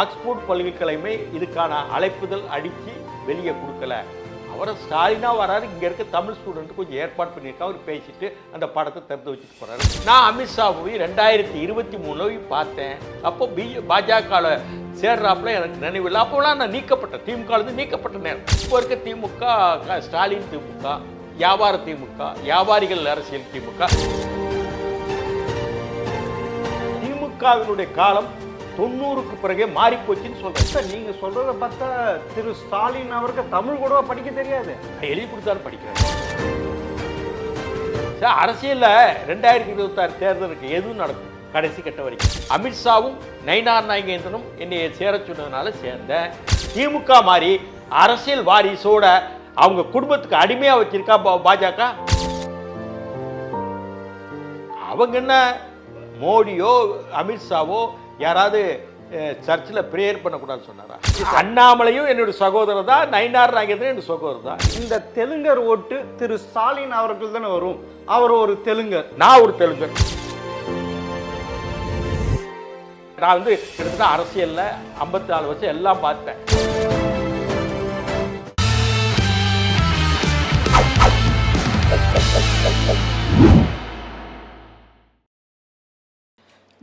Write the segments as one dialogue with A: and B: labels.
A: Oxford பல்கலைக்கழகமே இதுக்கான அழைப்புதல் அடித்து வெளியே கொடுக்கல. அவரை ஸ்டாலினா வராரு, இங்கே இருக்க தமிழ் ஸ்டூடெண்ட் கொஞ்சம் ஏற்பாடு பண்ணியிருக்கா, அவர் பேசிட்டு அந்த படத்தை திறந்து வச்சுட்டு போகிறாரு. நான் அமித்ஷா போய் 2023 பார்த்தேன். அப்போ பாஜகவில் சேர்றாப்புல எனக்கு நினைவில்லை. அப்போலாம் நான் நீக்கப்பட்டேன், திமுகலேருந்து நீக்கப்பட்ட நேரம். இப்போ இருக்க திமுக, ஸ்டாலின் திமுக, வியாபார திமுக, வியாபாரிகள் அரசியல் திமுக. திமுகவினுடைய காலம் 90க்கு பிறகே மாறி போச்சுன்னு சொல்றேன்
B: சார். நீங்க சொல்றத பார்த்தா திரு ஸ்டாலின் அவருக்கு தமிழ் கூட படிக்க தெரியாது.
A: எழுதி கொடுத்தாலும் படிக்கிறேன் சார். அரசியல்ல 2026 தேர்தலுக்கு எதுவும் நடக்கும் கடைசி கட்ட வரைக்கும். அமித்ஷாவும் நயினார் நாகேந்திரனும் என்னை சேர சொன்னதுனால சேர்ந்தேன். திமுக மாதிரி அரசியல் வாரிசோட அவங்க குடும்பத்துக்கு அடிமையா வச்சிருக்கா பாஜக. அவங்க என்ன மோடியோ அமித்ஷாவோ யாராவது சர்ச்சில் பிரேயர் பண்ணக்கூடாதுன்னு சொன்னாரா? அண்ணாமலையும் என்னுடைய சகோதரர் தான், நயினார் நாகேந்திரன் என்னுடைய சகோதரர் தான்.
B: இந்த தெலுங்கர் ஓட்டு திரு ஸ்டாலின் அவர்கள் தானே வரும். அவர் ஒரு தெலுங்கர்,
A: நான் ஒரு தெலுங்கர். நான் கிட்டத்தட்ட அரசியல்ல 54 வருஷம் எல்லாம் பார்த்தேன்.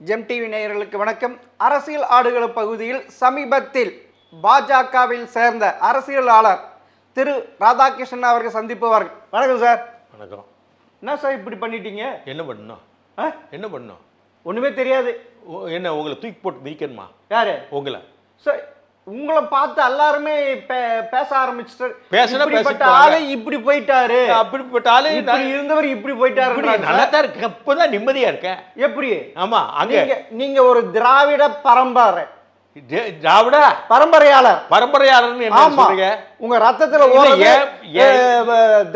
B: ஜெம் டிவி நேயர்களுக்கு வணக்கம். அரசியல் ஆடுகள பகுதியில் சமீபத்தில் பாஜகவில் சேர்ந்த அரசியலாளர் திரு ராதாகிருஷ்ணன் அவர்கள் சந்திப்புவார்கள். வணக்கம் சார்.
A: வணக்கம்.
B: என்ன சார் இப்படி பண்ணிட்டீங்க?
A: என்ன பண்ணணும்? என்ன பண்ணணும்?
B: ஒண்ணுமே தெரியாது.
A: என்ன உங்களை தூக்கி போட்டு மிதிக்கணுமா?
B: யாரு
A: உங்களை?
B: சார், உங்களை பார்த்து எல்லாருமே பேச ஆரம்பிச்சுட்டாரு.
A: பேசின
B: ஆளு இப்படி போயிட்டாரு,
A: அப்படிப்பட்ட ஆளு
B: இப்படி இருந்தவர் இப்படி போயிட்டாரு.
A: நல்லா தான் இருக்கு, இப்பதான் நிம்மதியா இருக்கேன்.
B: எப்படி?
A: ஆமா, அங்க
B: நீங்க ஒரு திராவிட பரம்பரை,
A: திராவிட பரம்பரையாளர் என்ன சொல்றீங்க?
B: உங்க ரத்தத்துல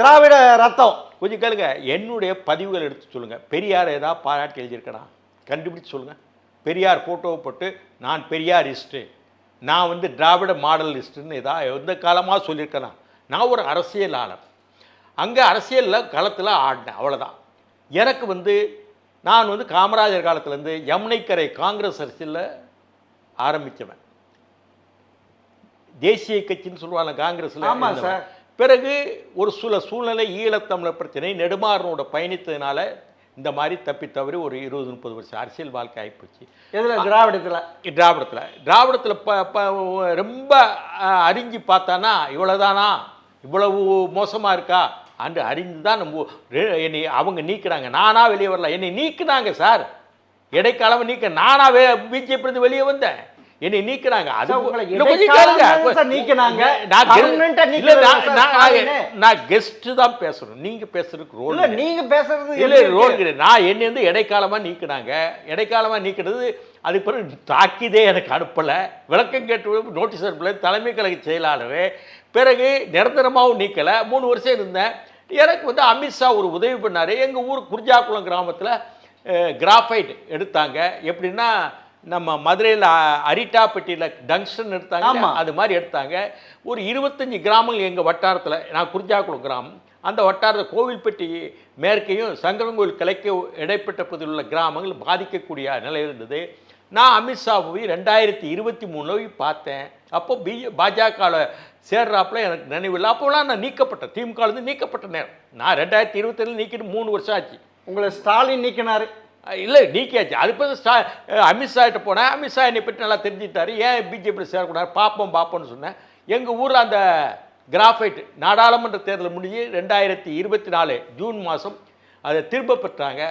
B: திராவிட ரத்தம்.
A: கொஞ்சம் கேளுங்க, என்னுடைய பதிவுகள் எடுத்து சொல்லுங்க. பெரியார் ஏதாவது பாராட்டி எழுதியிருக்கேனா? கண்டுபிடிச்சு சொல்லுங்க. பெரியார் போட்டோவை போட்டு நான் பெரியாரிஸ்ட்டு, நான் திராவிட மாடலிஸ்ட்டுன்னு ஏதாவது எந்த காலமாக சொல்லியிருக்கேனா? நான் ஒரு அரசியலாளர், அங்கே அரசியலில் களத்தில் ஆடினேன், அவ்வளோதான். எனக்கு நான் காமராஜர் காலத்துலேருந்து யமுனைக்கரை காங்கிரஸ் அரசியலில் ஆரம்பித்தவன். தேசிய கட்சின்னு சொல்லுவாங்க காங்கிரஸில். பிறகு ஒரு சில சூழ்நிலை, ஈழத்தமிழர் பிரச்சனை, நெடுமாறனோட பயணித்ததுனால இந்த மாதிரி தப்பி தவறி ஒரு 20-30 வருஷம் அரசியல் வாழ்க்கை ஆகிப்போச்சு.
B: இதில்
A: திராவிடத்தில் ரொம்ப அறிஞ்சு பார்த்தானா இவ்வளோதானா, இவ்வளவு மோசமாக இருக்கா அன்று அறிஞ்சு தான் என்னை அவங்க நீக்கிறாங்க. நானாக வெளியே வரல, என்னை நீக்கினாங்க சார். இடைக்காலம் நானாகவே பிஜேபி வெளியே வந்தேன், என்னை நீக்கிறாங்க. அது நான் கெஸ்ட் தான் பேசணும், நீங்க பேசுறதுக்கு ரோல்,
B: நீங்க பேசுறது
A: இல்லை ரோல் கிடையாது. நான் என்னை இடைக்காலமா நீக்கினாங்க. இடைக்காலமா நீக்கிறது அதுக்கு பிறகு தாக்கிதே எனக்கு அனுப்பல, விளக்கம் கேட்டு நோட்டீஸ் அனுப்பல, தலைமை கழக செயலாளர். பிறகு நிரந்தரமாகவும் நீக்கலை, 3 வருஷம் இருந்தேன். எனக்கு அமித்ஷா ஒரு உதவி பண்ணார். எங்கள் ஊர் குறிஞ்சாக்குளம் கிராமத்தில் கிராஃபைட் எடுத்தாங்க. எப்படின்னா நம்ம மதுரையில் அரிட்டாப்பட்டியில் டங்ஸ்டன் எடுத்தாங்க, அது மாதிரி எடுத்தாங்க. ஒரு 25 கிராமங்கள் எங்கள் வட்டாரத்தில், நான் குறிஞ்சாக்குளம் கிராமம், அந்த வட்டாரத்தில் கோவில்பட்டி மேற்கையும் சங்கரங்கோவில் கிழக்கு இடைப்பட்ட பகுதியில் உள்ள கிராமங்கள் பாதிக்கக்கூடிய நிலை இருந்தது. நான் அமித்ஷா போய் 2023 பார்த்தேன். அப்போ பாஜகவில் சேர்றாப்புல எனக்கு நினைவில்லை. அப்போலாம் நான் நீக்கப்பட்டேன், திமுகலேருந்து நீக்கப்பட்ட நேரம். நான் 2027 நீக்கிட்டு 3 வருஷம் ஆச்சு.
B: உங்களை ஸ்டாலின் நீக்கினார்?
A: இல்லை, நீக்கியாச்சு. அது பிறகு அமித்ஷா கிட்ட போனேன். அமித்ஷா என்னை பற்றி நல்லா தெரிஞ்சுட்டாரு. ஏன் பிஜேபியில் சேரக்கூடாது, பார்ப்போம்னு சொன்னேன். எங்கள் ஊரில் அந்த கிராஃபைட் நாடாளுமன்ற தேர்தல் முடிஞ்சு 2024 ஜூன் மாதம் அதை திரும்ப பெற்றாங்க.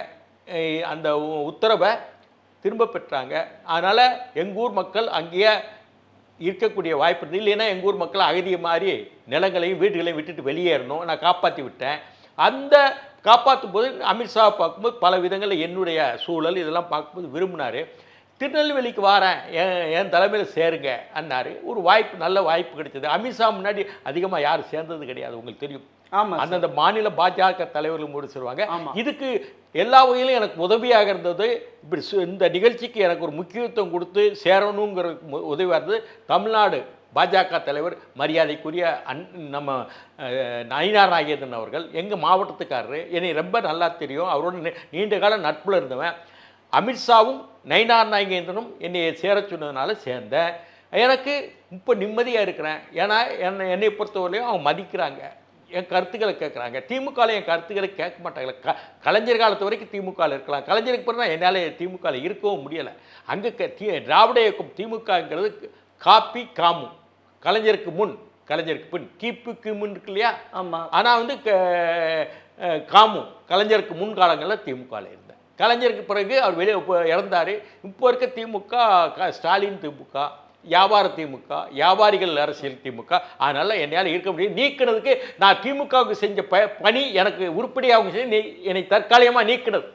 A: அந்த உத்தரவை திரும்ப பெற்றாங்க. அதனால் எங்கள் ஊர் மக்கள் அங்கேயே இருக்கக்கூடிய வாய்ப்பு இருந்தது. இல்லைன்னா எங்கள் ஊர் மக்கள் அகதியை மாதிரி நிலங்களையும் வீடுகளையும் விட்டுட்டு வெளியேறணும். நான் காப்பாற்றி விட்டேன். அந்த காப்பாற்றும் போது அமித்ஷாவை பார்க்கும்போது பல விதங்களில் என்னுடைய சூழல் இதெல்லாம் பார்க்கும்போது விரும்பினார். திருநெல்வேலிக்கு வரேன், என் தலைமையில் சேருங்க அன்னார். ஒரு வாய்ப்பு, நல்ல வாய்ப்பு கிடைச்சது. அமித்ஷா முன்னாடி அதிகமாக யாரும் சேர்ந்தது கிடையாது, உங்களுக்கு தெரியும்.
B: ஆமாம்,
A: அந்தந்த மாநில பாஜக தலைவர்கள் முடிச்சிருவாங்க. இதுக்கு எல்லா வகையிலும் எனக்கு உதவியாக இருந்தது. இப்படி இந்த நிகழ்ச்சிக்கு எனக்கு ஒரு முக்கியத்துவம் கொடுத்து சேரணுங்கிற உதவியாக இருந்தது தமிழ்நாடு பாஜக தலைவர் மரியாதைக்குரிய நம்ம நயினார் நாகேந்திரன் அவர்கள். எங்கள் மாவட்டத்துக்காரரு, என்னை ரொம்ப நல்லா தெரியும், அவரோட நீண்ட கால நட்பில் இருந்தவன். அமித்ஷாவும் நயினார் நாகேந்திரனும் என்னை சேர சொன்னதுனால சேர்ந்தேன். எனக்கு இப்போ நிம்மதியாக இருக்கிறேன். ஏன்னா என்னை பொறுத்தவரையிலையும் அவங்க மதிக்கிறாங்க, என் கருத்துக்களை கேட்குறாங்க. திமுகவில் என் கருத்துக்களை கேட்க மாட்டாங்களே. கலைஞர் காலத்து வரைக்கும் திமுகவில் இருக்கலாம், கலைஞருக்கு பிறகு என்னால் திமுகவில் இருக்கவும் முடியலை. அங்கே திராவிட இயக்கம் திமுகங்கிறது காப்பி காமு, கலைஞருக்கு முன் கலைஞருக்கு பின், கிப்புக்கு முன் இருக்கு இல்லையா?
B: ஆமாம்.
A: ஆனால் வந்து காமு கலைஞருக்கு முன் காலங்களில் திமுகவில் இருந்தேன். கலைஞருக்கு பிறகு அவர் வெளியே இறந்தார். இப்போ இருக்க திமுக ஸ்டாலின் திமுக, வியாபார திமுக, வியாபாரிகள் அரசியல் திமுக. அதனால் என்னால் இருக்க முடியும். நீக்கினதுக்கு நான் திமுகவுக்கு செஞ்ச பணி எனக்கு உருப்படியாக செஞ்சு என்னை தற்காலிகமாக நீக்கினது.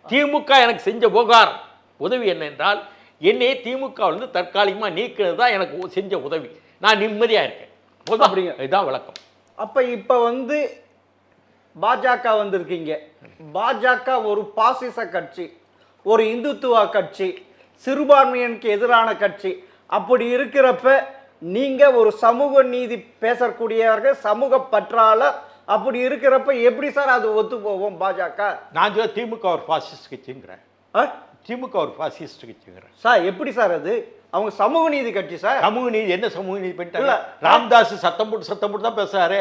A: திமுக எனக்கு செஞ்ச உபகாரம் உதவி என்னென்றால், என்னை திமுகவிலிருந்து தற்காலிகமாக நீக்கினது தான் எனக்கு செஞ்ச உதவி. நான் நிம்மதியாக இருக்கேன். அப்படிங்க, இதுதான் விளக்கம்.
B: அப்போ இப்போ வந்து பாஜக வந்திருக்கீங்க. பாஜக ஒரு பாசிச கட்சி, ஒரு இந்துத்துவ கட்சி, சிறுபான்மையினருக்கு எதிரான கட்சி. அப்படி இருக்கிறப்ப நீங்க ஒரு சமூக நீதி பேசக்கூடியவர்கள், சமூக பற்றாளர். அப்படி இருக்கிறப்ப எப்படி சார் அது ஒத்து போவோம்? பாஜக
A: நான் சொல்ல திமுக ஒரு பாசிஸ்ட் கட்சிங்கிறேன். திமுக ஒரு பாசிஸ்ட் கட்சிங்கிறேன்
B: சார். எப்படி சார் அது? அவங்க சமூக நீதி கட்சி சார்.
A: சமூக நீதி என்ன சமூக நீதி பண்ணிட்டாங்க? ராம்தாஸ் சத்தம் போட்டு தான் பேசுறாரு.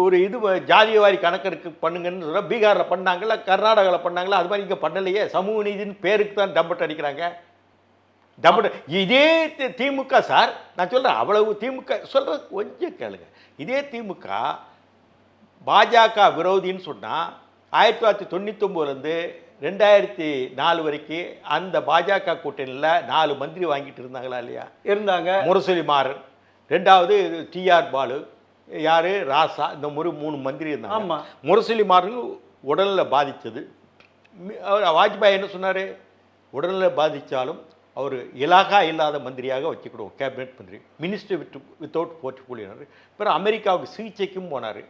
A: ஒரு இது ஜாதியவாரி கணக்கெடுக்கு பண்ணுங்கன்னு சொல்ல, பீகாரில் பண்ணாங்களா, கர்நாடகாவில் பண்ணாங்களா, அது மாதிரி இங்கே பண்ணலையே. சமூக நீதினு பேருக்கு தான் டம்பட் அடிக்கிறாங்க. டம்பட் இதே திமுக சார். நான் சொல்கிறேன், அவ்வளவு திமுக சொல்கிறது கொஞ்சம் கேளுங்க. இதே திமுக பாஜக விரோதின்னு சொன்னால் 1999லேருந்து 2004 வரைக்கும் அந்த பாஜக கூட்டணியில் 4 மந்திரி வாங்கிட்டு இருந்தாங்களா இல்லையா?
B: இருந்தாங்க.
A: முரசொலி மாறன், ரெண்டாவது டிஆர் பாலு, யார் ராசா, இந்த 3 மந்திரி இருந்தாங்க.
B: ஆமாம்.
A: முரசொலி மாறன் உடலில் பாதித்தது. வாஜ்பாய் என்ன சொன்னார்? உடலில் பாதித்தாலும் அவர் இலாகா இல்லாத மந்திரியாக வச்சுக்கிடுவோம், கேபினெட் மந்திரி, மினிஸ்டர் வித்தவுட் போர்ட்ஃபோலியோனார். பிறகு அமெரிக்காவுக்கு சிகிச்சைக்கும் போனார்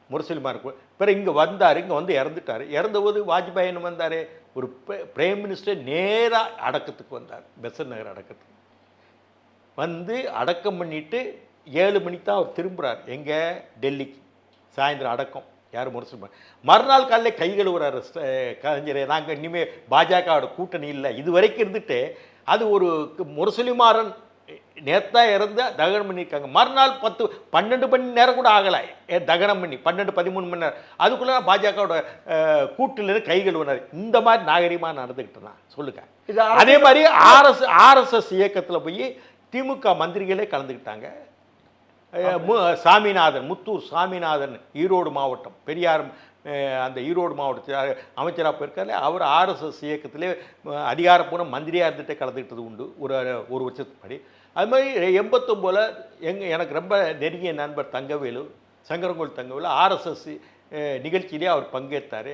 A: முரசொலி மாறன். பிறகு இங்கே வந்தார், இங்கே வந்து இறந்துட்டார். இறந்தபோது வாஜ்பாய் என்ன வந்தார்? ஒரு பிரைம் மினிஸ்டர் நேராக அடக்கத்துக்கு வந்தார், பெசன்ட் நகர் அடக்கத்துக்கு வந்து அடக்கம் பண்ணிவிட்டு 7 மணிக்கு தான் அவர் திரும்புகிறார். எங்கே? டெல்லிக்கு. சாயந்தரம் அடக்கம். யார்? முரசொலி மாறன். மறுநாள் காலையில் கை கழுவுறார் கலைஞரே, நாங்கள் இனிமேல் பாஜகவோட கூட்டணி இல்லை. இது வரைக்கும் இருந்துட்டு அது ஒரு முரசொலி மாறன் நேற்றா இறந்து தகனம் பண்ணியிருக்காங்க. மறுநாள் 10-12 மணி நேரம் கூட ஆகலை தகனம் பண்ணி, 12-13 மணி நேரம். அதுக்குள்ளே பாஜகவோட கூட்டிலிருந்து கை கழுவினார். இந்த மாதிரி நாகரிகமாக நடந்துக்கிட்டேன்னா சொல்லுங்கள். அதே மாதிரி ஆர்எஸ்எஸ் இயக்கத்தில் போய் திமுக மந்திரிகளே கலந்துக்கிட்டாங்க. சாமிநாதன், முத்தூர் சாமிநாதன், ஈரோடு மாவட்டம், பெரியார் அந்த ஈரோடு மாவட்டத்தில் அமைச்சராக போயிருக்காரு. அவர் ஆர்எஸ்எஸ் இயக்கத்திலே அதிகாரப்பூர்வ மந்திரியாக இருந்துகிட்டே கலந்துக்கிட்டது உண்டு ஒரு வருஷத்துக்கு முன்னாடி. அது மாதிரி 89 எனக்கு ரொம்ப நெருங்கிய நண்பர் தங்கவேலு, சங்கரங்கோல் தங்கவேலு, ஆர்எஸ்எஸ் நிகழ்ச்சியிலே அவர் பங்கேற்றார்.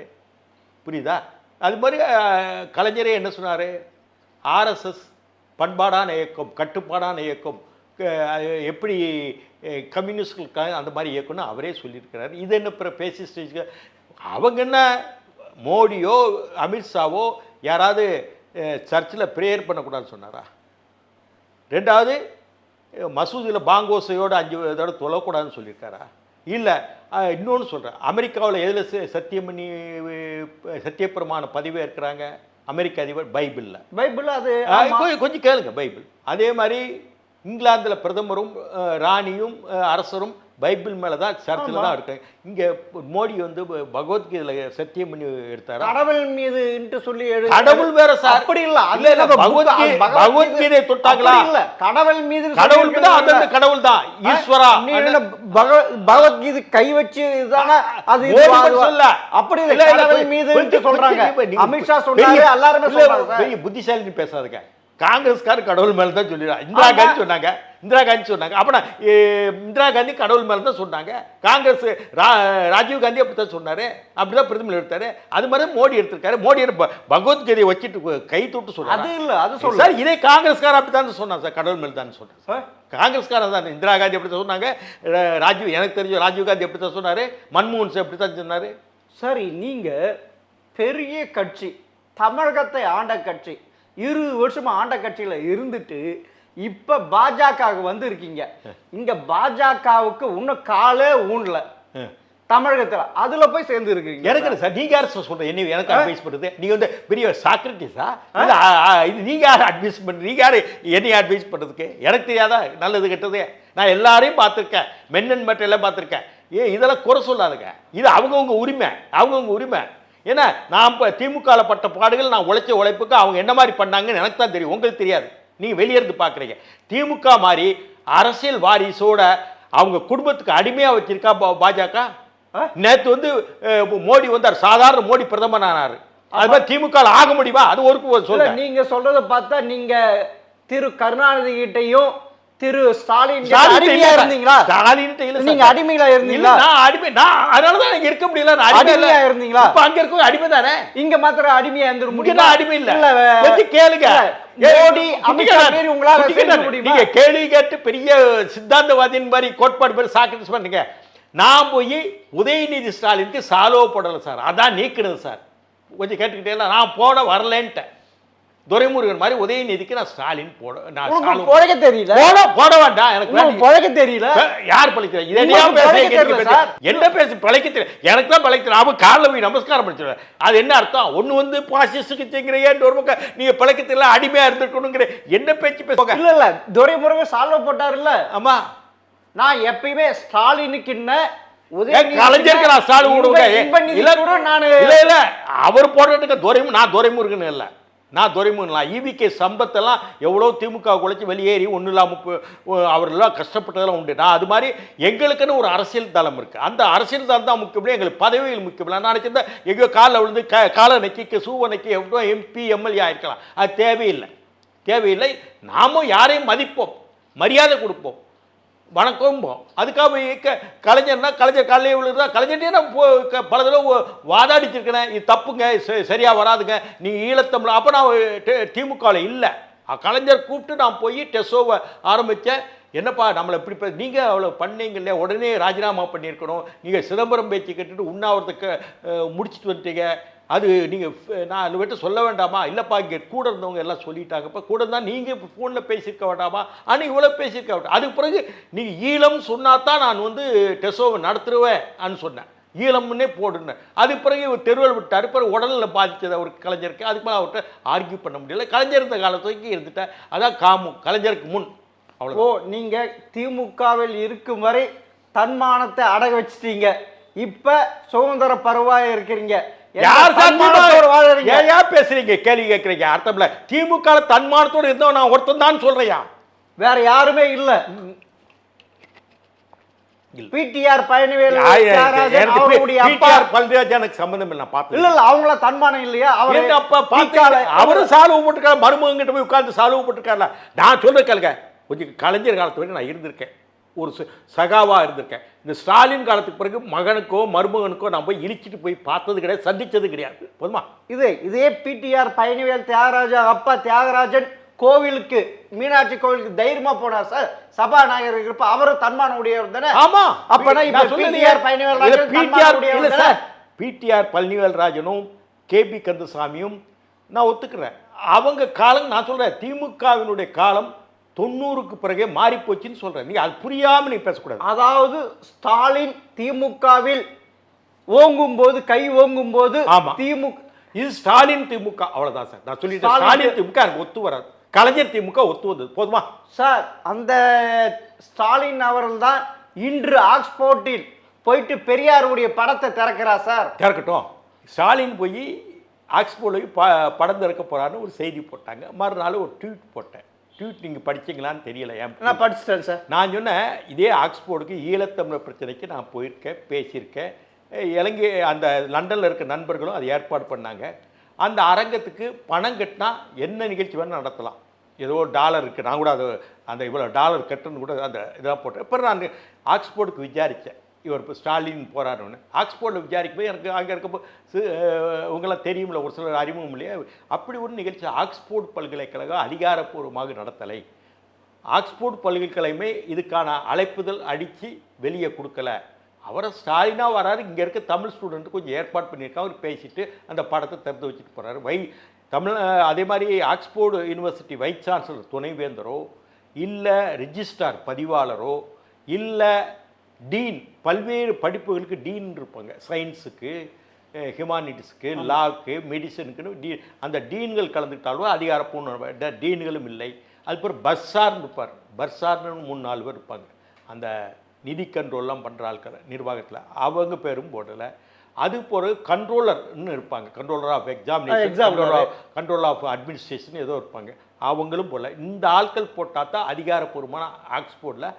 A: புரியுதா? அது மாதிரி கலைஞரே என்ன சொன்னார்? ஆர்எஸ்எஸ் பண்பாடான இயக்கம், கட்டுப்பாடான இயக்கம், எப்படி கம்யூனிஸ்டுகளுக்காக அந்த மாதிரி இயக்கம்னு அவரே சொல்லியிருக்கிறார். இது என்ன பேசிஸ்ட்? அவங்க என்ன மோடியோ அமித்ஷாவோ யாராவது சர்ச்சில் ப்ரேயர் பண்ணக்கூடாதுன்னு சொன்னாரா? ரெண்டாவது மசூதியில் பாங்கோசையோடு 5 தடவை தொழக்கூடாதுன்னு சொல்லியிருக்காரா? இல்லை. இன்னொன்று சொல்கிறேன், அமெரிக்காவில் எதில் சத்தியப்பிரமாண பதிவே இருக்கிறாங்க அமெரிக்க அதிபர்? பைபிளில் அது கொஞ்சம் கேளுங்க. பைபிள். அதே மாதிரி இங்கிலாந்தில் பிரதமரும் ராணியும் அரசரும் பைபிள் மேலே தான் சர்ச்சில் தான் இருக்காங்க. இங்கே மோடி வந்து பகவத்கீதையில் சத்தியம் பண்ணி எடுத்தார்.
B: கடவுள் மீது சொல்லி
A: கடவுள் வேற சார். அப்படி இல்லை. பகவத்கீதை தொட்டாங்களா? இல்லை. கடவுள் மீது அந்த கடவுள் தான் ஈஸ்வரா.
B: பகவத்கீதை கை வச்சு தானே அது சொல்ல. அப்படி இல்லை, கடவுள் மீது சொல்றாங்க. அமித்ஷா சொன்னாரு, எல்லாருமே சொல்றாங்க.
A: புத்திசாலின்னு பேசாதுங்க. காங்கிரஸ்காரர் கடவுள் மேலே தான் சொல்லிடுறாங்க. இந்திரா காந்தி சொன்னாங்க. அப்போ இந்திரா காந்தி கடவுள் மேலே தான் சொன்னாங்க. காங்கிரஸ் ராஜீவ் காந்தி அப்படி தான் சொன்னார், அப்படி தான் பிரதமர் எடுத்தார். அது மாதிரி மோடி எடுத்திருக்காரு. மோடி பகவத்கீதையை வச்சுட்டு கை தொட்டு சொன்னார். அது இல்லை, அது சொல்ல சார். இதே காங்கிரஸ்காரர் அப்படி தான் சொன்னாங்க சார், கடவுள் மேலே தான் சொன்னாங்க சார். காங்கிரஸ்காரர் தான். இந்திரா காந்தி அப்படி தான் சொன்னாங்க, எனக்கு தெரிஞ்ச ராஜீவ் காந்தி அப்படி தான் சொன்னார், மன்மோகன் சிங் அப்படி தான் சொன்னார். சரி,
B: நீங்கள் பெரிய கட்சி, தமிழகத்தை ஆண்ட கட்சி, 20 வருஷமா ஆண்ட கட்சியில் இருந்துட்டு இப்ப பாஜக வந்து இருக்கீங்க. இங்க பாஜகவுக்கு இன்னும் காலே ஊனல. தமிழகத்துல அதுல போய் சேர்ந்து இருக்கீங்க.
A: எனக்கு சார் நீங்க யார் சார் சொல்ற என்ன எனக்கு அட்வைஸ் பண்ணுறது? நீங்க வந்து பெரிய சாக்ரட்டிஸா இல்லை இது நீங்க யார் அட்வைஸ் பண்ணுறது? நீங்க யார் என்னை அட்வைஸ் பண்ணுறதுக்கு? எனக்கு தெரியாதா நல்லது கெட்டது? நான் எல்லாரையும் பார்த்துருக்கேன், மென் அண்ட் மெட் எல்லாம் பார்த்துருக்கேன். இதெல்லாம் குறை சொல்லாதுங்க, இது அவங்கவுங்க உரிமை, அவங்கவுங்க உரிமை. ஏன்னா நான் இப்போ திமுகவில் பட்ட பாடுகள், நான் உழைச்ச உழைப்புக்கு அவங்க என்ன மாதிரி பண்ணாங்கன்னு எனக்கு தான் தெரியும், உங்களுக்கு தெரியாது. நீங்கள் வெளியிருந்து பார்க்குறீங்க. திமுக மாதிரி அரசியல் வாரிசோட அவங்க குடும்பத்துக்கு அடிமையாக வச்சிருக்கா பாஜக. நேற்று வந்து மோடி வந்தார், சாதாரண மோடி பிரதமர் ஆனார். அது மாதிரி திமுக ஆக முடியுமா? அது ஒரு சொல்ல.
B: நீங்க சொல்றதை பார்த்தா நீங்க திரு கருணாநிதி கிட்டையும் திரு ஸ்டாலின் அடிமையா இருந்தீங்களா? நீங்க அடிமையா இருந்தீங்களா?
A: நான் அடிமை, நான் அதனால தான் இருக்க முடியல. நான்
B: அடிமையா இருந்தீங்களா?
A: இப்ப அங்க இருக்க அடிமை தானே.
B: இங்க மாத்திரம் அடிமையா இருந்துற முடியும்.
A: நான் அடிமை இல்ல. கொஞ்சம் கேளுங்க.
B: மோடி அமித்ஷா பேர் உங்களால செய்ய முடியுமா?
A: நீங்க கேள்வி கேட்டு பெரிய சித்தாந்தவாதியின் மாதிரி கோட்பாடு பேர் சாக்ரிஃபைஸ் பண்ணுங்க. நான் போய் உதயநிதி ஸ்டாலினுக்கு சாலோ போடல சார், அதான் நீக்கினது சார். கொஞ்சம் கேட்டுக்கிட்டே நான் போட வரலன்ட்டேன். துரைமுருகன் மாதிரி உதயநிதிக்கு நான் ஸ்டாலின் போட, நான்
B: பொழைக்க தெரியல,
A: போட வேண்டாம், எனக்கு
B: பொழைக்க தெரியல.
A: யார் பழைக்கிறேன்? என்ன பேசி பழைக்க தெரியல? எனக்கு தான் பழைக்க தெரியல. அவன் காலில் போய் நமஸ்காரம் படிச்சிருவேன். அது என்ன அர்த்தம்? ஒன்று வந்து பாசிஸ்டுக்கு செய்கிறீங்க, ஒரு பக்கம் நீங்க பழைக்க தெரியல, அடிமையா இருந்துக்கணுங்கிற என்ன பேச்சு பேசுவாங்க?
B: இல்ல இல்ல, துரைமுருகன் சால்வ போட்டாருல்ல.
A: ஆமா,
B: நான் எப்பயுமே ஸ்டாலினுக்கு என்ன
A: கலைஞருக்கு நான் ஸ்டாலின் இல்ல அவர் போடுறதுக்கு நான் துரைமுருகன் இல்லை, நான் துரைமுருகன். ஈவிகே சம்பத்தெல்லாம் எவ்வளோ திமுக உழைச்சி வெளியேறி ஒன்றும் இல்லாமல் அவரெல்லாம் கஷ்டப்பட்டதெல்லாம் உண்டு. நான் அது மாதிரி எங்களுக்குன்னு ஒரு அரசியல் தளம் இருக்குது. அந்த அரசியல் தளம் தான் முக்கியம், எங்களுக்கு பதவிகள் முக்கியம். நான் நினச்சிருந்தா எங்கேயோ காலில் விழுந்து காலை நக்கி சூவை நக்கி எவ்வளோ எம்பி எம்எல்ஏ ஆயிருக்கலாம். அது தேவையில்லை, தேவையில்லை. நாமும் யாரையும் மதிப்போம், மரியாதை கொடுப்போம், வணக்கம். அதுக்காக கலைஞர்னா கலைஞர் காலையே விழுதா? கலைஞர்டே நான் பல தடவை வாதாடிச்சிருக்கிறேன், இது தப்புங்க, சரியாக வராதுங்க, நீங்கள் ஈழத்தமிழ். அப்போ நான் திமுகவில் இல்லை. கலைஞர் கூப்பிட்டு நான் போய் டெஸ்ஸோவை ஆரம்பித்தேன். என்னப்பா நம்மளை இப்படி நீங்கள் அவ்வளோ பண்ணீங்க இல்லையா, உடனே ராஜினாமா பண்ணியிருக்கணும், நீங்கள் சிதம்பரம் பேச்சு கேட்டுட்டு உண்ணாவிரத்துக்கு முடிச்சுட்டு வந்துட்டீங்க, அது நீங்கள் நான் விட்டு சொல்ல வேண்டாமா? இல்லைப்பா இங்கே கூட இருந்தவங்க எல்லாம் சொல்லிட்டாங்கப்பா, கூட இருந்தால் நீங்கள் இப்போ ஃபோனில் பேசியிருக்க வேண்டாமா? ஆனால் இவ்வளோ பேசியிருக்க வேண்டாம். அதுக்கு பிறகு நீங்கள் ஈழம் சொன்னால் தான் நான் வந்து டெஸ்ஸோவை நடத்துருவேன் சொன்னேன். ஈழம்னே போடுனேன். அதுக்கு பிறகு இவர் தெருவில் விட்டார். பிறகு உடலில் பாதித்தது அவர் கலைஞருக்கு. அதுக்கு மேலே அவர்கிட்ட ஆர்கியூ பண்ண முடியல. கலைஞர் இருந்த காலத்துக்கு இருந்துட்டேன். அதான் கலைஞருக்கு முன்.
B: அவ்வளோ. நீங்கள் திமுகவில் இருக்கும் வரை தன்மானத்தை அடக வச்சிட்டீங்க, இப்போ சுதந்திர பருவாக இருக்கிறீங்க.
A: யார் பேசுறீங்க? கேள்வி கேட்கறீங்க, அர்த்தம் இல்ல. திமுக தன்மானத்தோடு இருந்தோம் நான் ஒருத்தன் தான் சொல்றியா,
B: வேற யாருமே இல்ல. பிடிஆர் பழனிவேல்
A: எனக்கு சம்பந்தம் இல்லை, நான் பார்த்தேன்.
B: இல்ல இல்ல, அவங்கள தன்மானம் இல்லையா?
A: அவரும் சாலுவு போட்டுருக்காரு, மருமகிட்ட போய் உட்கார்ந்து சாலுவு போட்டுருக்காருல. நான் சொல்ற கேளுங்க, கொஞ்சம் கலைஞர் காலத்து வரைக்கும் நான் இருந்திருக்கேன், ஒரு சகாவாக இருந்திருக்கேன். இந்த ஸ்டாலின் காலத்துக்கு பிறகு மகனுக்கோ மருமகனுக்கோ நான் போய் இழிச்சிட்டு போய் பார்த்தது கிடையாது, சந்திச்சது கிடையாது. போதுமா?
B: இதே பிடிஆர் பழனிவேல் தியாகராஜா அப்பா தியாகராஜன் கோவிலுக்கு, மீனாட்சி கோவிலுக்கு தைரியமா போனார் சார், சபாநாயகர் இருப்ப அவரும் தன்மான உடையவர் தானே.
A: ஆமா,
B: அப்பனா இப்ப பிடிஆர் பழனிவேல்
A: பிடிஆர் பழனிவேல் ராஜனும் கேபி கந்தசாமியும் நான் ஒத்துக்கிறேன். அவங்க காலம் நான் சொல்றேன், திமுகவினுடைய காலம் 90க்கு பிறகே மாறி போச்சுன்னு சொல்றேன். நீங்க அது புரியாம நீ பேசக்கூடாது.
B: அதாவது ஸ்டாலின் திமுகவில் ஓங்கும் போது, கை ஓங்கும் போது திமுக,
A: இது ஸ்டாலின் திமுக, அவ்வளவுதான் சார். நான் சொல்லிட்டேன், ஸ்டாலின் திமுக எனக்கு ஒத்து வராது, கலைஞர் திமுக ஒத்து வந்தது. போதுமா
B: சார்? அந்த ஸ்டாலின் அவர்கள் தான் இன்று ஆக்ஸ்போர்ட்டில் போயிட்டு பெரியாருடைய படத்தை திறக்கிறார் சார்.
A: திறக்கட்டும். ஸ்டாலின் போய் ஆக்ஸ்போர்ட்டில் படம் திறக்க போறான்னு ஒரு செய்தி போட்டாங்க. மறுநாள் ஒரு ட்வீட் போட்டேன். ட்வீட் நீங்கள் படிச்சிங்களான்னு தெரியல.
B: நான் படிச்சிட்டேன் சார்.
A: நான் சொன்னேன், இதே ஆக்ஸ்போர்டுக்கு ஈழத்தமிழர் பிரச்சனைக்கு நான் போயிருக்கேன், பேசியிருக்கேன். இலங்கை அந்த லண்டனில் இருக்க நண்பர்களும் அதை ஏற்பாடு பண்ணாங்க. அந்த அரங்கத்துக்கு பணம் கட்டினா என்ன நிகழ்ச்சி வேணும் நடத்தலாம். ஏதோ டாலர் இருக்குது, நான் கூட அது அந்த இவ்வளோ டாலர் கட்டுன்னு கூட அந்த இதெல்லாம் போட்டேன். அப்புறம் நான் ஆக்ஸ்போர்டுக்கு விசாரித்தேன், இவர் இப்போ ஸ்டாலின் போராடுன்னு. ஆக்ஸ்போர்டில் விசாரிக்கும் போது எனக்கு அங்கே இருக்கப்போ உங்களாம் தெரியுமில்ல, ஒரு சிலர் அறிமுகம் இல்லையா, அப்படி ஒரு நிகழ்ச்சி ஆக்ஸ்போர்ட் பல்கலைக்கழகம் அதிகாரப்பூர்வமாக நடத்தலை. ஆக்ஸ்போர்ட் பல்கலைக்கழகமே இதுக்கான அழைப்புதல் அடித்து வெளியே கொடுக்கல. அவரை ஸ்டாலினாக வராரு, இங்கே இருக்க தமிழ் ஸ்டூடெண்ட்டு கொஞ்சம் ஏற்பாடு பண்ணியிருக்காங்க. அவர் பேசிட்டு அந்த படத்தை திறந்து வச்சுட்டு போகிறாரு. அதே மாதிரி ஆக்ஸ்போர்டு யூனிவர்சிட்டி வைஸ் சான்சலர் துணைவேந்தரோ இல்லை ரிஜிஸ்ட்ரார் பதிவாளரோ இல்லை டீன், பல்வேறு படிப்புகளுக்கு டீன் இருப்பாங்க. சயின்ஸுக்கு, ஹியூமானிட்டிஸ்க்கு, லாக்கு, மெடிசனுக்குன்னு அந்த டீன்கள் கலந்துக்கிட்டாலும் அதிகாரப்பூர்வ டீன்களும் இல்லை. அதுக்கப்புறம் பர்சார்னு இருப்பார். பர்சார்னு 3-4 பேர் இருப்பாங்க. அந்த நிதி கண்ட்ரோல்லாம் பண்ணுற ஆட்கள் நிர்வாகத்தில், அவங்க பேரும் போடலை. அது போல கண்ட்ரோலர்னு இருப்பாங்க. Controller of examination, control of administration ஏதோ இருப்பாங்க. அவங்களும் போடல. இந்த ஆட்கள் போட்டால் தான் அதிகாரப்பூர்வமான ஆக்ஸ்போர்டில்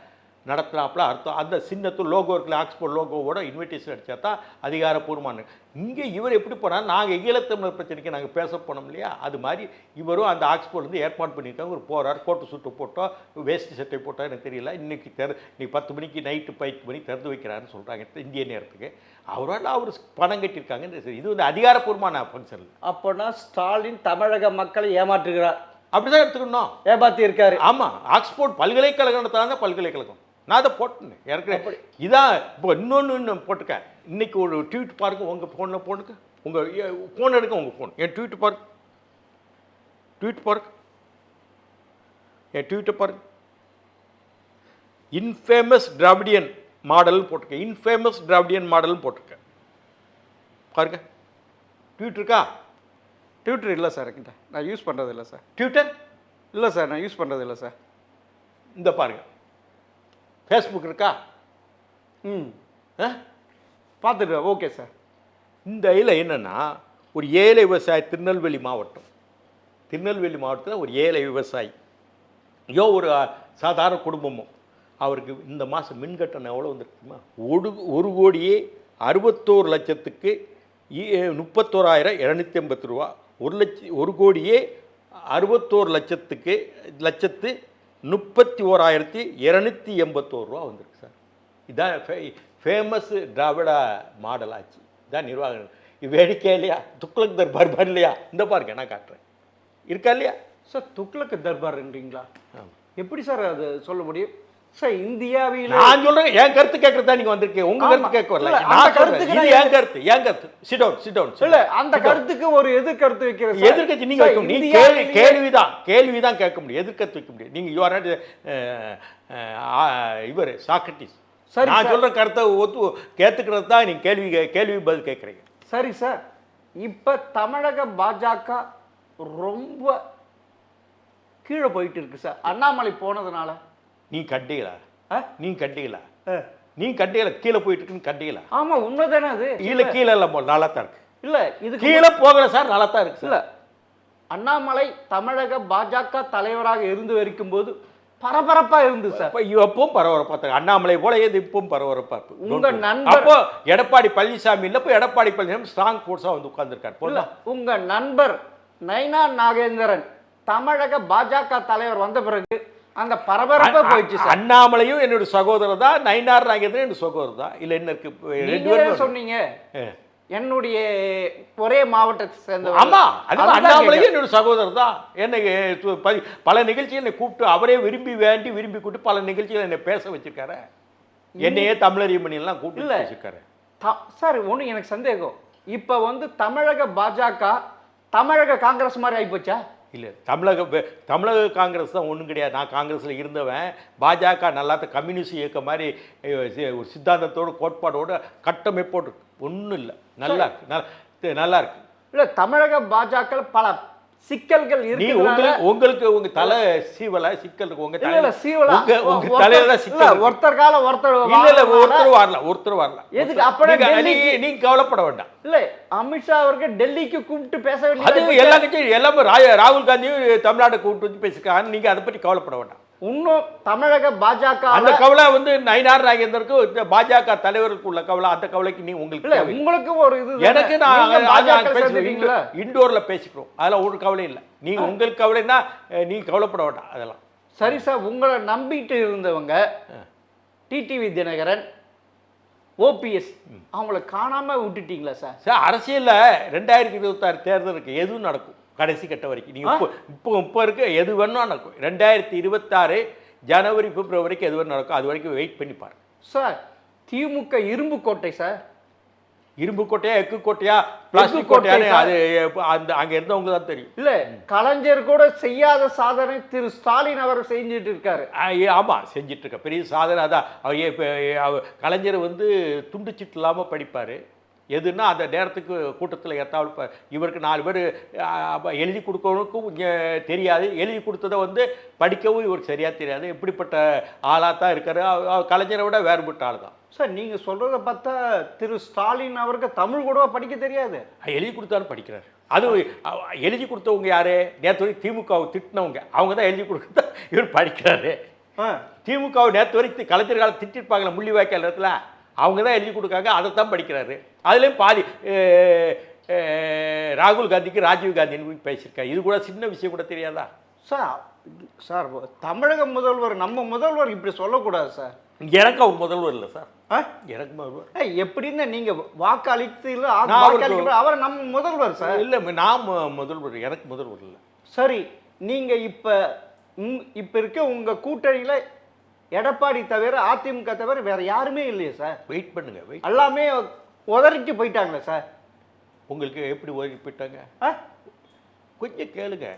A: நடத்துகிறாப்புல அர்த்தம். அந்த சின்னத்து லோகோ இருக்குல்ல, ஆக்ஸ்போர்ட் லோகோவோட இன்விடேஷன் அடித்தா தான் அதிகாரப்பூர்வமான. இங்கே இவர் எப்படி போனால், நாங்கள் ஈழத்தமிழர் பிரச்சனைக்கு நாங்கள் பேச போனோம் இல்லையா, அது மாதிரி இவரும் அந்த ஆக்ஸ்போர்ட்லேருந்து ஏற்பாடு பண்ணியிருக்காங்க. ஒரு போகிறார், கோட்டு சுட்டு போட்டோ வேஷ்டி சட்டை போட்டோ எனக்கு தெரியல. இன்றைக்கி இன்னைக்கு 10 மணிக்கு நைட்டு 10 மணிக்கு திறந்து வைக்கிறாருன்னு சொல்கிறாங்க இந்திய நேரத்துக்கு. அவரால் அவர் பணம் கட்டியிருக்காங்க. இது வந்து அதிகாரப்பூர்வமான ஃபங்க்ஷன்.
B: அப்போனா ஸ்டாலின் தமிழக மக்களை ஏமாற்றுகிறார்,
A: அப்படிதான் எடுத்துக்கணும்.
B: ஏமாற்றி இருக்காரு.
A: ஆமாம், ஆக்ஸ்போர்ட் பல்கலைக்கழகம் தான் பல்கலைக்கழகம். நான் அதை போட்டேன் ஏற்கனவே. இதான் இப்போ இன்னொன்று போட்டுக்கேன். இன்றைக்கி ஒரு ட்வீட் பாருங்க, உங்கள் ஃபோனில் போனுக்கு, உங்கள் ஃபோன் எடுக்க, உங்கள் ஃபோன் என் ட்வீட்டு பாருங்க, ட்வீட் பாருங்க, என் ட்வீட்டை பாருங்க. இன்ஃபேமஸ் திராவிடியன் மாடல் போட்டிருக்கேன். இன்ஃபேமஸ் திராவிடியன் மாடல்னு போட்டிருக்கேன் பாருங்க. ட்வீட் இருக்கா?
B: ட்விட்டர் இல்லை சார் என்கிட்ட, நான் யூஸ் பண்ணுறது இல்லை சார்.
A: ட்விட்டர்
B: இல்லை சார், நான் யூஸ் பண்ணுறது இல்லை சார்.
A: இந்த பாருங்க, ஃபேஸ்புக் இருக்கா?
B: பார்த்துட்டு ஓகே சார்.
A: இந்த இதில் என்னென்னா, ஒரு ஏழை விவசாயி, திருநெல்வேலி மாவட்டத்தில் ஒரு ஏழை விவசாயி, ஒரு சாதாரண குடும்பமும், அவருக்கு இந்த மாதம் மின் கட்டணம் எவ்வளோ வந்துருக்குமா? 1,61,61,00,000க்கு 31,280 ரூபா. 1,61,61,00,000க்கு 31,281 ரூபா வந்திருக்கு சார். இதுதான் ஃபேமஸ் திராவிட மாடல் ஆச்சு. இதான் நிர்வாகம். இது வேடிக்கை இல்லையா? துக்ளக் தர்பார் பார் இல்லையா? இந்த பாருங்க, நான் காட்டுறேன். இருக்கா இல்லையா
B: சார்? துக்ளக் தர்பார்ன்றீங்களா? எப்படி சார் அது சொல்ல முடியும் சார்? இந்தியாவில்
A: நான் சொல்றேன், என் கருத்து கேட்கறதா நீங்க வந்திருக்கீங்க. உங்க கருத்து கேட்க வரல. நான் கருத்துக்கு என் கருத்து. Sit down.
B: இல்ல, அந்த கருத்துக்கு ஒரு எதிர்கருத்து வைக்கிறது.
A: எதிர்கட்சி நீங்க வைக்க முடியும். நீ கேள்விதான் கேட்க முடியும். எதிர்கருத்து வைக்க முடியும். நீங்க யூஆர் நாட் இவர் சாக்ரட்டிஸ். நான் சொல்ற கருத்தை கேட்டுக்கிறது தான் நீங்க கேள்வி பதில் கேட்குறீங்க.
B: சரி சார், இப்ப தமிழக பாஜக ரொம்ப கீழே போயிட்டு இருக்கு சார், அண்ணாமலை போனதுனால.
A: நீ கட்டிகளா? கீழே போயிட்டு இருக்குன்னு கட்டிகளா?
B: ஆமா, உண்மைதானே அது.
A: கீழே இல்ல, நல்லா தான் இருக்கு.
B: இல்ல, இது
A: கீழே போகல சார், நல்லா தான் இருக்கு.
B: இல்ல, அண்ணாமலை தமிழக பாஜக தலைவராக இருந்து வரைக்கும் போது பரபரப்பா இருந்து சார்.
A: எப்பவும் பரபரப்பா, அண்ணாமலை போல எது இப்பவும் பரபரப்பா.
B: உங்க நண்பர்
A: அப்போ எடப்பாடி பழனிசாமி இல்ல, இப்போ எடப்பாடி பழனிசாமி ஸ்ட்ராங் ஃபோர்ஸா வந்து உட்கார்ந்துருக்காரு.
B: உங்க நண்பர் நைனா நாகேந்திரன் தமிழக பாஜக தலைவர் வந்த பிறகு அந்த பரபரப்பா போயிடுச்சு சார்.
A: அண்ணாமலையும் என்னோட சகோதரர் தான், நயினார் நாகேந்திரன் என்னோட சகோதரர் தான். இல்ல என்ன இருக்கு, ரெண்டு பேரும் சொன்னீங்க.
B: என்னுடைய ஒரே மாவட்டத்தை சேர்ந்த.
A: ஆமா, அது அண்ணாமலையும் என்னோட சகோதரர் தான். என்னை பல நிகழ்ச்சிகள் என்னை கூப்பிட்டு, அவரே விரும்பி கூப்பிட்டு பல நிகழ்ச்சிகள் என்னை பேச வச்சிருக்காரு. என்னையே தமிழறியும் பண்ணியெல்லாம் கூப்பிட்டு வச்சிருக்காரு
B: சார். ஒன்று எனக்கு சந்தேகம், இப்போ வந்து தமிழக பாஜக தமிழக காங்கிரஸ் மாதிரி ஆகிப்போச்சா?
A: இல்லை, தமிழக காங்கிரஸ் தான் ஒன்றும் கிடையாது. நான் காங்கிரஸில் இருந்தவன். பாஜக நல்லாத்த கம்யூனிஸ்ட் இயக்கம் மாதிரி ஒரு சித்தாந்தத்தோடு கோட்பாடோடு கட்டமைப்போடு ஒன்றும் இல்லை. நல்லா இருக்கு.
B: இல்லை, தமிழக பாஜக பல சிக்கல்கள் இருக்கு.
A: உங்களுக்கு உங்க தலை சீவல சிக்கல் இருக்கு. உங்க தலையில
B: சிக்கல். ஒருத்தர் கால ஒருத்தர்
A: வரல.
B: எதுக்கு அப்படி
A: நீங்க கவலைப்பட வேண்டாம்.
B: இல்ல, அமித்ஷா அவருக்கு டெல்லிக்கு கூப்பிட்டு பேச வேண்டிய
A: எல்லா கட்சியும் எல்லாமே ராகுல் காந்தியும் தமிழ்நாடு கூப்பிட்டு வந்து பேசிருக்காங்க. நீங்க அதை பற்றி கவலைப்பட வேண்டாம்.
B: இன்னும் தமிழக பாஜக
A: அந்த கவலை வந்து நயினார் நாகேந்திரருக்கு பாஜக தலைவருக்கு உள்ள கவலை. அந்த கவலைக்கு நீ உங்களுக்கு
B: ஒரு இது.
A: எனக்கு இண்டோர்ல பேசிக்கிறோம், அதெல்லாம் ஒரு கவலை இல்லை. நீங்க உங்களுக்கு கவலைன்னா நீங்க கவலைப்பட வேண்டாம் அதெல்லாம்.
B: சரி சார், உங்களை நம்பிட்டு இருந்தவங்க டிடிவி தினகரன், ஓபிஎஸ், அவங்கள காணாம விட்டுட்டீங்களா சார்?
A: சார், அரசியல்ல 2026 தேர்தலுக்கு எதுவும் நடக்கும் கடைசி கட்ட வரைக்கும். நீங்கள் இப்போ இருக்க எது வேணும் நடக்கும். 2026 ஜனவரி பிப்ரவரிக்கு எது வேணும் நடக்கும். அது வரைக்கும் வெயிட் பண்ணி பாருங்க
B: சார். திமுக இரும்பு கோட்டை சார்.
A: இரும்பு கோட்டையா எக்கு கோட்டையா பிளாஸ்டிக் கோட்டையான்னு அது அந்த அங்க இருந்தவங்க தான் தெரியும்.
B: இல்ல கலைஞர் கூட செய்யாத சாதனை திரு ஸ்டாலின் அவர் செஞ்சுட்டு இருக்காரு.
A: ஆமா செஞ்சிட்டு இருக்க பெரிய சாதனை அதான். கலைஞர் வந்து துண்டு சீட்டு இல்லாமல் படிப்பார். எதுன்னா அந்த நேரத்துக்கு கூட்டத்தில் ஏற்றாலும் இவருக்கு 4 பேர் எழுதி கொடுக்கறவனுக்கும் தெரியாது, எழுதி கொடுத்ததை வந்து படிக்கவும் இவருக்கு சரியாக தெரியாது. எப்படிப்பட்ட ஆளாக தான் இருக்காரு. கலைஞரை விட வேறுபட்ட ஆள் தான்
B: சார். நீங்கள் சொல்கிறத பார்த்தா திரு ஸ்டாலின் அவருக்கு தமிழ் கூட படிக்க தெரியாது.
A: எழுதி கொடுத்தாலும் படிக்கிறார். அது எழுதி கொடுத்தவங்க யாரு? நேற்று வரைக்கும் திமுகவை திட்டினவங்க, அவங்க தான் எழுதி கொடுத்தா இவர் படிக்கிறாரு. திமுகவை நேற்று வரைக்கும் கலைஞர் காலம் திட்டிருப்பாங்களே முள்ளிவாய்க்கால் இடத்துல, அவங்க தான் எழுதி கொடுக்காங்க, அதை தான் படிக்கிறாரு. அதுலேயும் பாதி ராகுல் காந்திக்கு ராஜீவ் காந்தின்னு பேசியிருக்காங்க. இது கூட சின்ன விஷயம் கூட தெரியாதா
B: சார்? சார் தமிழக முதல்வர் நம்ம முதல்வர் இப்படி சொல்லக்கூடாது சார்.
A: எனக்கு அவர் முதல்வர் இல்லை சார். எனக்கு முதல்வர்
B: எப்படின்னு நீங்க வாக்கு அளித்து அவர் நம்ம முதல்வர் சார்.
A: இல்லை நான் முதல்வர், எனக்கு முதல்வர் இல்லை.
B: சரி, நீங்க இப்ப இருக்க உங்க கூட்டணியில எடப்பாடி தவிர அதிமுக தவிர வேற யாருமே இல்லையே சார்.
A: வெயிட் பண்ணுங்க,
B: எல்லாமே உதறிட்டு போயிட்டாங்களே சார்.
A: உங்களுக்கு எப்படி உதறி போயிட்டாங்க கொஞ்சம் கேளுங்க.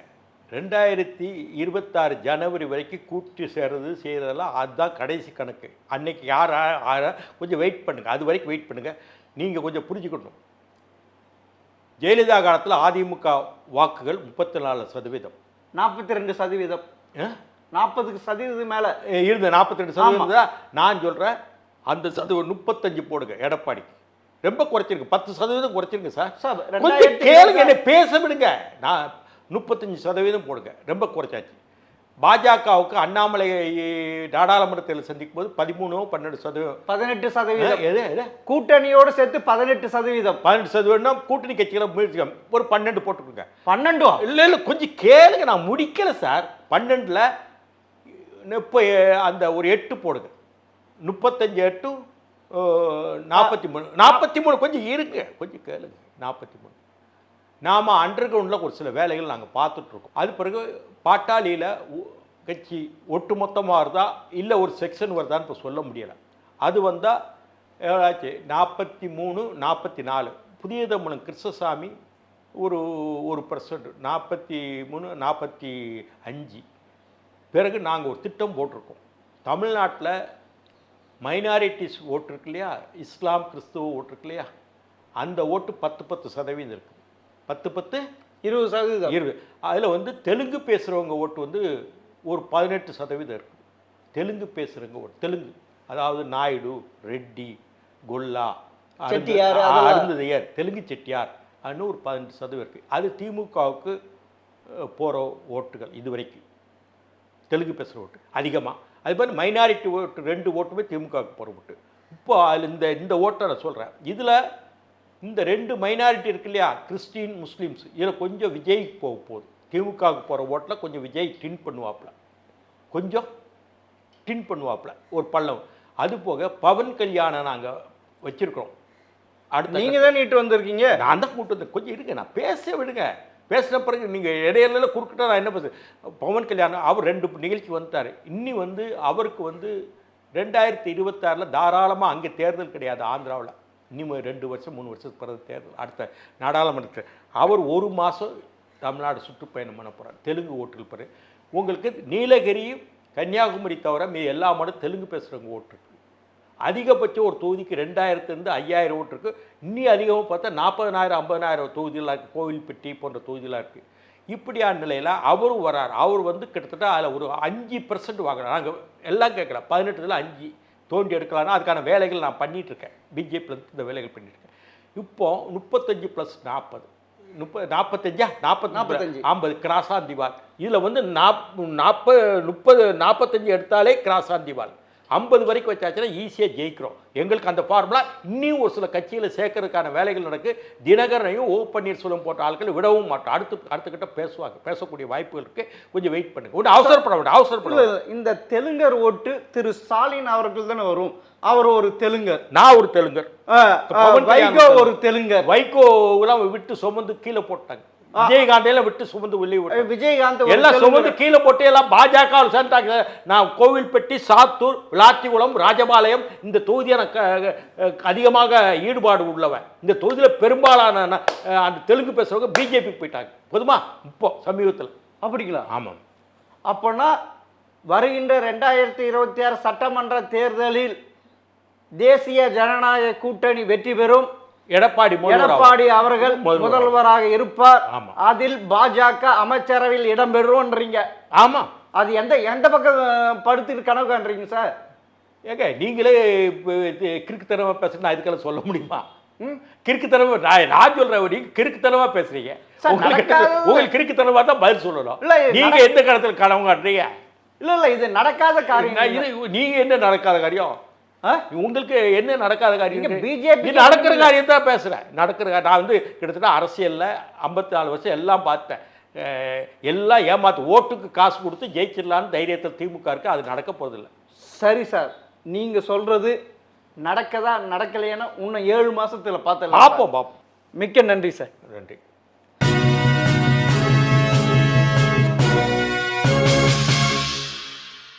A: 2026 ஜனவரி வரைக்கும் கூட்டி சேர்றது செய்கிறதெல்லாம் அதுதான் கடைசி கணக்கு. அன்னைக்கு யார் கொஞ்சம் வெயிட் பண்ணுங்க, அது வரைக்கும் வெயிட் பண்ணுங்க. நீங்கள் கொஞ்சம் புரிஞ்சுக்கணும். ஜெயலலிதா காலத்தில் அதிமுக வாக்குகள் 34%,
B: 42%, 40% மேலே
A: இருந்த 42% தான். நான் சொல்கிறேன் அந்த 35 போடுங்க எடப்பாடிக்கு. ரொம்ப குறைச்சிருக்கு, 10% குறைச்சிருக்கு சார். கேளுங்க, என்ன பேச விடுங்க. நான் 35% போடுங்க, ரொம்ப குறைச்சாச்சு. பாஜகவுக்கு அண்ணாமலை நாடாளுமன்றத்தில் சந்திக்கும் போது 13-12%,
B: 18%. கூட்டணியோடு சேர்த்து 18%.
A: 18% கூட்டணி கட்சிகளை முயற்சி ஒரு 12 போட்டுக்கோங்க.
B: 12
A: இல்லை கொஞ்சம் கேளுங்க, நான் முடிக்கல சார். 12ல் இப்போ அந்த ஒரு 8 போடுங்க. 35 8 43 கொஞ்சம் இருங்க, கொஞ்சம் கேளுங்க. 43 நாம் அண்டர் கிரவுண்டில் ஒரு சில வேலைகள் நாங்கள் பார்த்துட்ருக்கோம். அது பிறகு பாட்டாளியில் கட்சி ஒட்டு மொத்தமாக வருதா இல்லை ஒரு செக்ஷன் வருதான்னு இப்போ சொல்ல முடியலை. அது வந்தால் எவ்வளாச்சு 43 44. புதிய தமிழன் கிருஷ்ணசாமி ஒரு 1%, 43 45. பிறகு நாங்கள் ஒரு திட்டம் போட்டிருக்கோம். தமிழ்நாட்டில் மைனாரிட்டிஸ் ஓட்டு இருக்கு இல்லையா, இஸ்லாம் கிறிஸ்துவ ஓட்டு இருக்கு இல்லையா, அந்த ஓட்டு 10% இருக்குது. 10 20%, 20. அதில் வந்து தெலுங்கு பேசுகிறவங்க ஓட்டு வந்து ஒரு 18% இருக்குது. தெலுங்கு பேசுகிறவங்க ஓட்டு, தெலுங்கு அதாவது நாயுடு, ரெட்டி, கொல்லா, அருந்ததியர், தெலுங்கு செட்டியார் அப்படின்னு ஒரு 18% இருக்குது. அது திமுகவுக்கு போகிற ஓட்டுகள் இது வரைக்கும். தெலுங்கு பேசுகிற ஓட்டு அதிகமாக. அது மாதிரி மைனாரிட்டி ஓட்டு 2 ஓட்டுமே திமுகவுக்கு போகிற ஓட்டு. இப்போ அதில் இந்த ஓட்டை நான் சொல்கிறேன். இதில் இந்த 2 மைனாரிட்டி இருக்கு இல்லையா, கிறிஸ்டின் முஸ்லீம்ஸ், இதில் கொஞ்சம் விஜய்க்கு போகுது. திமுகவுக்கு போகிற ஓட்டில் கொஞ்சம் விஜய் டின் பண்ணுவாப்புல, கொஞ்சம் டின் பண்ணுவாப்புல ஒரு பள்ளம். அது போக பவன் கல்யாணம் நாங்கள் வச்சுருக்கிறோம். அடுத்து
B: நீங்கள் தான் நீட்டு வந்திருக்கீங்க.
A: நான் தான் கூட்டு வந்தேன். கொஞ்சம் இருங்க, நான் பேச விடுங்க. பேசின பிறகு நீங்கள் இடையில குறுக்கிட்டா நான் என்ன பேச. பவன் கல்யாணம் அவர் 2 நிகழ்ச்சி வந்துட்டார். இன்னி வந்து அவருக்கு வந்து 2026 தாராளமாக அங்கே தேர்தல் கிடையாது ஆந்திராவில். இன்னும் 2 வருஷம் 3 வருஷத்துக்கு பிறகு தேர்தல், அடுத்த நாடாளுமன்றத்தில். அவர் 1 மாதம் தமிழ்நாடு சுற்றுப்பயணம் பண்ண போகிறார். தெலுங்கு ஓட்டுகள் பிறகு உங்களுக்கு நீலகிரி கன்னியாகுமரி தவிர எல்லா மாடும் தெலுங்கு பேசுகிறவங்க ஓட்டு இருக்குது. அதிகபட்சம் ஒரு தொகுதிக்கு 2000 5000 ஓட்டு இருக்குது. இன்னும் அதிகமாக பார்த்தா 40,000 50,000 தொகுதியெலாம் இருக்குது. கோவில்பட்டி போன்ற தொகுதியெலாம் இருக்குது. இப்படியான நிலையில் அவரும் வரார். அவர் வந்து கிட்டத்தட்ட அதில் ஒரு 5% வாங்குறார். நாங்கள் எல்லாம் கேட்கல, 18 5 தோண்டி எடுக்கலான்னா அதுக்கான வேலைகள் நான் பண்ணிகிட்ருக்கேன். பிஜேபியில் இந்த வேலைகள் பண்ணிட்டுருக்கேன். இப்போது 35 + 40 45 50 கிராசான் திவால். இதில் வந்து 45 எடுத்தாலே கிராசான் திவால். 50 வரைக்கும் வச்சாச்சுன்னா ஈஸியாக ஜெயிக்கிறோம். எங்களுக்கு அந்த ஃபார்முலா இன்னும் ஒரு சில கட்சியில் சேர்க்கறதுக்கான வேலைகள் நடக்கு. தினகரனையும் பன்னீர்செல்வம் போட்ட ஆட்கள் விடவும் மாட்டோம். அடுத்துக்கிட்ட பேசுவாங்க, பேசக்கூடிய வாய்ப்புகள் இருக்கு. கொஞ்சம் வெயிட் பண்ணுங்க, ஒன்றும் அவசரப்பட.
B: இந்த தெலுங்கர் ஓட்டு திரு ஸ்டாலின் அவர்கள் தானே வரும். அவர் ஒரு தெலுங்கர்,
A: நான் ஒரு தெலுங்கர்,
B: வைகோ ஒரு தெலுங்கர்.
A: வைகோலாம் விட்டு சுமந்து கீழே போட்டாங்க. விஜயகாந்தையில விட்டு சுமந்து வெளியே விட்டு
B: விஜயகாந்த் ஒரு
A: எல்லாம்
B: தெலுங்கு-
A: சுமந்து கீழே போட்டு எல்லாம் பாஜக சேர்ந்தாங்க. நான் கோவில்பட்டி, சாத்தூர், விளாத்திகுளம், ராஜபாளையம் இந்த தொகுதியை நான் அதிகமாக ஈடுபாடு உள்ளவன். இந்த தொகுதியில் பெரும்பாலான அந்த தெலுங்கு பேசுறவங்க பிஜேபி போயிட்டாங்க. போதுமா? இப்போ சமீபத்தில்.
B: அப்படிங்களா?
A: ஆமாம்.
B: அப்போனா வருகின்ற 2026 சட்டமன்ற தேர்தலில் தேசிய ஜனநாயக கூட்டணி வெற்றி பெறும். எடப்பாடி அவர்கள் முதல்வராக இருப்பார்.
A: ஆமா.
B: அதில் பாஜக அமைச்சரவையில் இடம்பெறும்ன்றீங்க.
A: ஆமா.
B: அது எந்த பக்கம் படுத்துட்டு கனவு காண்றீங்க சார்?
A: ஏங்க நீங்களே கிறுக்குத்தனமா பேசுறேன், அதுக்கெல்லாம் சொல்ல முடியுமா? கிறுக்குத்தனமா நான் சொல்றேன், நீங்க கிறுக்குத்தனமா பேசுறீங்க.
B: சார்,
A: உங்களுக்கு கிறுக்குத்தனமா தான் பதில் சொல்லணும்.
B: இல்ல,
A: நீங்க எந்த காலத்துல கனவு காட்டுறீங்க?
B: இல்ல இது நடக்காத காரியம்.
A: நீங்க என்ன நடக்காத காரியம்? உங்களுக்கு என்ன நடக்காத காரியம்?
B: பிஜேபி
A: நடக்கிற காரியம் தான் பேசுறேன். நடக்கிற நான் வந்து கிட்டத்தட்ட அரசியல்ல 54 வருஷம் எல்லாம் பார்த்தேன். எல்லாம் ஏமாத்து ஓட்டுக்கு காசு கொடுத்து ஜெயிச்சிடலான்னு தைரியத்தில் திமுக இருக்கு. அது நடக்க போறதில்லை.
B: சரி சார், நீங்க சொல்றது நடக்கலைன்னா இன்னும் 7 மாசத்துல
A: பார்ப்போம்.
B: மிக்க நன்றி சார்.
A: நன்றி.